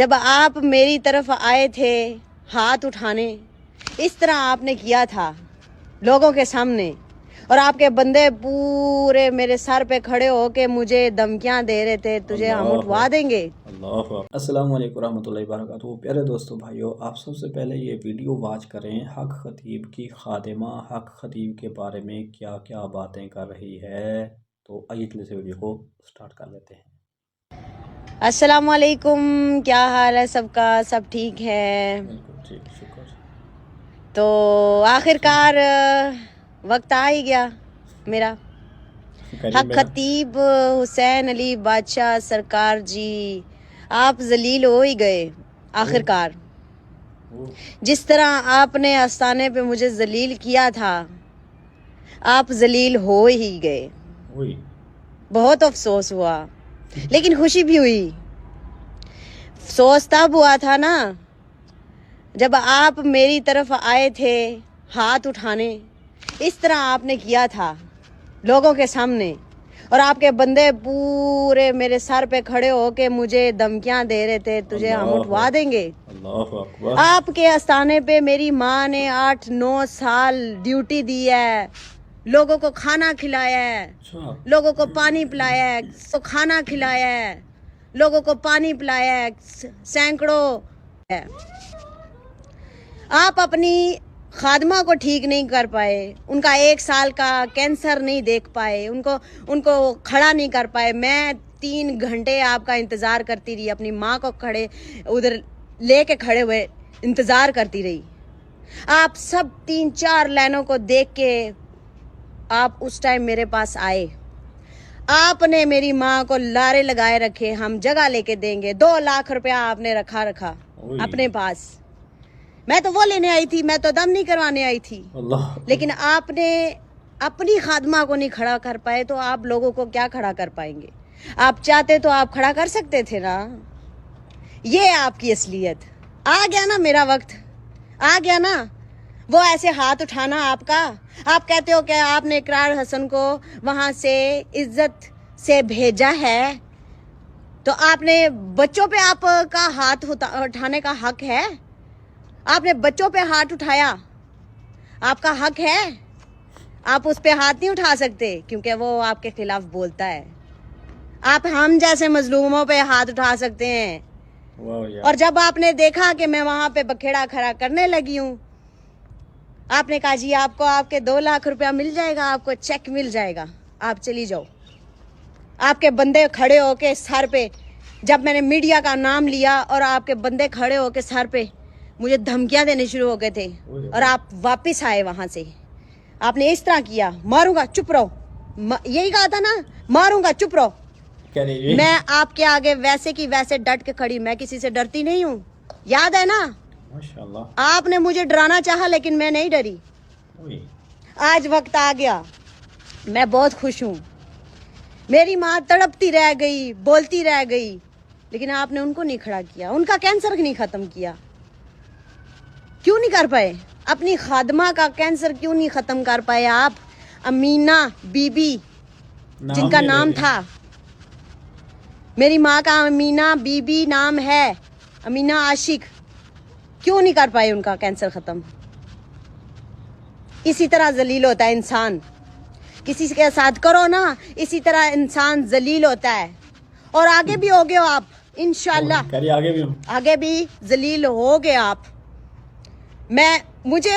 جب آپ میری طرف آئے تھے ہاتھ اٹھانے، اس طرح آپ نے کیا تھا لوگوں کے سامنے، اور آپ کے بندے پورے میرے سر پہ کھڑے ہو کے مجھے دھمکیاں دے رہے تھے تجھے ہم اٹھوا دیں گے۔ السلام علیکم ورحمۃ اللہ وبرکاتہ۔ پیارے دوستو بھائیو، آپ سب سے پہلے یہ ویڈیو واچ کریں حق خطیب کی خادمہ حق خطیب کے بارے میں کیا کیا باتیں کر رہی ہے، تو آئیے سے ویڈیو کو سٹارٹ کر لیتے ہیں۔ السلام علیکم، کیا حال ہے سب کا؟ سب ٹھیک ہے؟ بالکل ٹھیک، شکر۔ تو آخر کار وقت آ ہی گیا میرا، حق خطیب حسین علی بادشاہ سرکار جی، آپ ذلیل ہو ہی گئے آخر کار۔ جس طرح آپ نے آستانے پہ مجھے ذلیل کیا تھا، آپ ذلیل ہو ہی گئے۔ بہت افسوس ہوا، لیکن خوشی بھی ہوئی۔ افسوس تب ہوا تھا نا جب آپ میری طرف آئے تھے ہاتھ اٹھانے، اس طرح آپ نے کیا تھا لوگوں کے سامنے، اور آپ کے بندے پورے میرے سر پہ کھڑے ہو کے مجھے دھمکیاں دے رہے تھے تجھے ہم اٹھوا دیں گے۔ آپ کے آستانے پہ میری ماں نے 8-9 سال ڈیوٹی دی ہے، لوگوں کو کھانا کھلایا ہے، لوگوں کو پانی پلایا ہے، کھانا کھلایا ہے، لوگوں کو پانی پلایا ہے، سینکڑوں ہے۔ آپ اپنی خادمہ کو ٹھیک نہیں کر پائے، ان کا 1 سال کا کینسر نہیں دیکھ پائے، ان کو کھڑا نہیں کر پائے۔ میں 3 گھنٹے آپ کا انتظار کرتی رہی، اپنی ماں کو کھڑے ادھر لے کے کھڑے ہوئے انتظار کرتی رہی۔ آپ سب 3-4 لائنوں کو دیکھ کے آپ اس ٹائم میرے پاس آئے، آپ نے میری ماں کو لارے لگائے رکھے، ہم جگہ لے کے دیں گے۔ 2 لاکھ روپیہ آپ نے رکھا اپنے پاس۔ میں تو وہ لینے آئی تھی، میں تو دم نہیں کروانے آئی تھی، لیکن آپ نے اپنی خادمہ کو نہیں کھڑا کر پائے تو آپ لوگوں کو کیا کھڑا کر پائیں گے؟ آپ چاہتے تو آپ کھڑا کر سکتے تھے نا۔ یہ آپ کی اصلیت۔ آ گیا نا میرا وقت، آ گیا نا وہ ایسے ہاتھ اٹھانا آپ کا۔ آپ کہتے ہو کہ آپ نے اقرار حسن کو وہاں سے عزت سے بھیجا ہے، تو آپ نے بچوں پہ آپ کا ہاتھ اٹھانے کا حق ہے؟ آپ نے بچوں پہ ہاتھ اٹھایا، آپ کا حق ہے؟ آپ اس پہ ہاتھ نہیں اٹھا سکتے کیونکہ وہ آپ کے خلاف بولتا ہے۔ آپ ہم جیسے مظلوموں پہ ہاتھ اٹھا سکتے ہیں۔ اور جب آپ نے دیکھا کہ میں وہاں پہ بکھیڑا کھڑا کرنے لگی ہوں، آپ نے کہا جی آپ کو آپ کے 2 لاکھ روپیہ مل جائے گا، آپ کو چیک مل جائے گا، آپ چلی جاؤ۔ آپ کے بندے کھڑے ہو کے سر پہ، جب میں نے میڈیا کا نام لیا اور آپ کے بندے کھڑے ہو کے سر پہ مجھے دھمکیاں دینے شروع ہو گئے تھے، اور آپ واپس آئے وہاں سے، آپ نے اس طرح کیا، ماروں گا چپ رہو، یہی کہا تھا نا، ماروں گا چپ رہو۔ میں آپ کے آگے ویسے کی ویسے ڈٹ کے کھڑی، میں کسی سے ڈرتی نہیں ہوں، یاد ہے نا؟ آپ نے مجھے ڈرانا چاہا لیکن میں نہیں ڈری۔ آج وقت آ گیا، میں بہت خوش ہوں۔ میری ماں تڑپتی رہ گئی، بولتی رہ گئی، لیکن آپ نے ان کو نہیں کھڑا کیا، ان کا کینسر نہیں ختم کیا۔ کیوں نہیں کر پائے؟ اپنی خادمہ کا کینسر کیوں نہیں ختم کر پائے آپ؟ امینہ بی بی جن کا نام تھا، میری ماں کا امینہ بی بی نام ہے، امینہ عاشق، کیوں نہیں کر پائے ان کا کینسر ختم؟ اسی طرح ذلیل ہوتا ہے انسان، کسی کے ساتھ کرو نا اسی طرح انسان ذلیل ہوتا ہے، اور آگے بھی ہوگے آپ انشاءاللہ، آگے بھی ذلیل ہوگے آپ۔ مجھے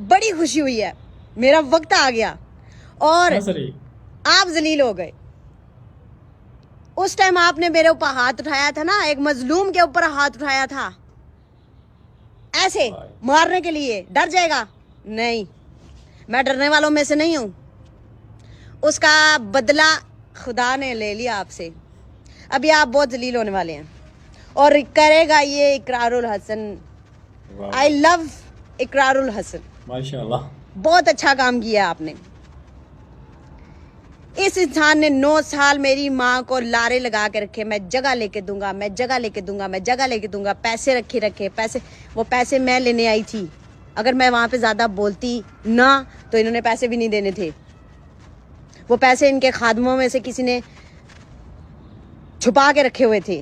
بڑی خوشی ہوئی ہے، میرا وقت آ گیا اور آپ ذلیل ہو گئے۔ اس ٹائم آپ نے میرے اوپر ہاتھ اٹھایا تھا نا، ایک مظلوم کے اوپر ہاتھ اٹھایا تھا ایسے مارنے کے لیے، ڈر جائے گا؟ نہیں، میں ڈرنے والوں میں سے نہیں ہوں۔ اس کا بدلہ خدا نے لے لیا آپ سے، ابھی آپ بہت ذلیل ہونے والے ہیں، اور کرے گا یہ اقرار الحسن۔ آئی لو اقرار الحسن، ماشاءاللہ، بہت اچھا کام کیا آپ نے۔ اس انسان نے 9 سال میری ماں کو لارے لگا کے رکھے، میں جگہ لے کے دوں گا، میں جگہ لے کے دوں گا، میں جگہ لے کے دوں گا، پیسے رکھے، وہ پیسے میں لینے آئی تھی۔ اگر میں وہاں پہ زیادہ بولتی نہ تو انہوں نے پیسے بھی نہیں دینے تھے، وہ پیسے ان کے خادموں میں سے کسی نے چھپا کے رکھے ہوئے تھے۔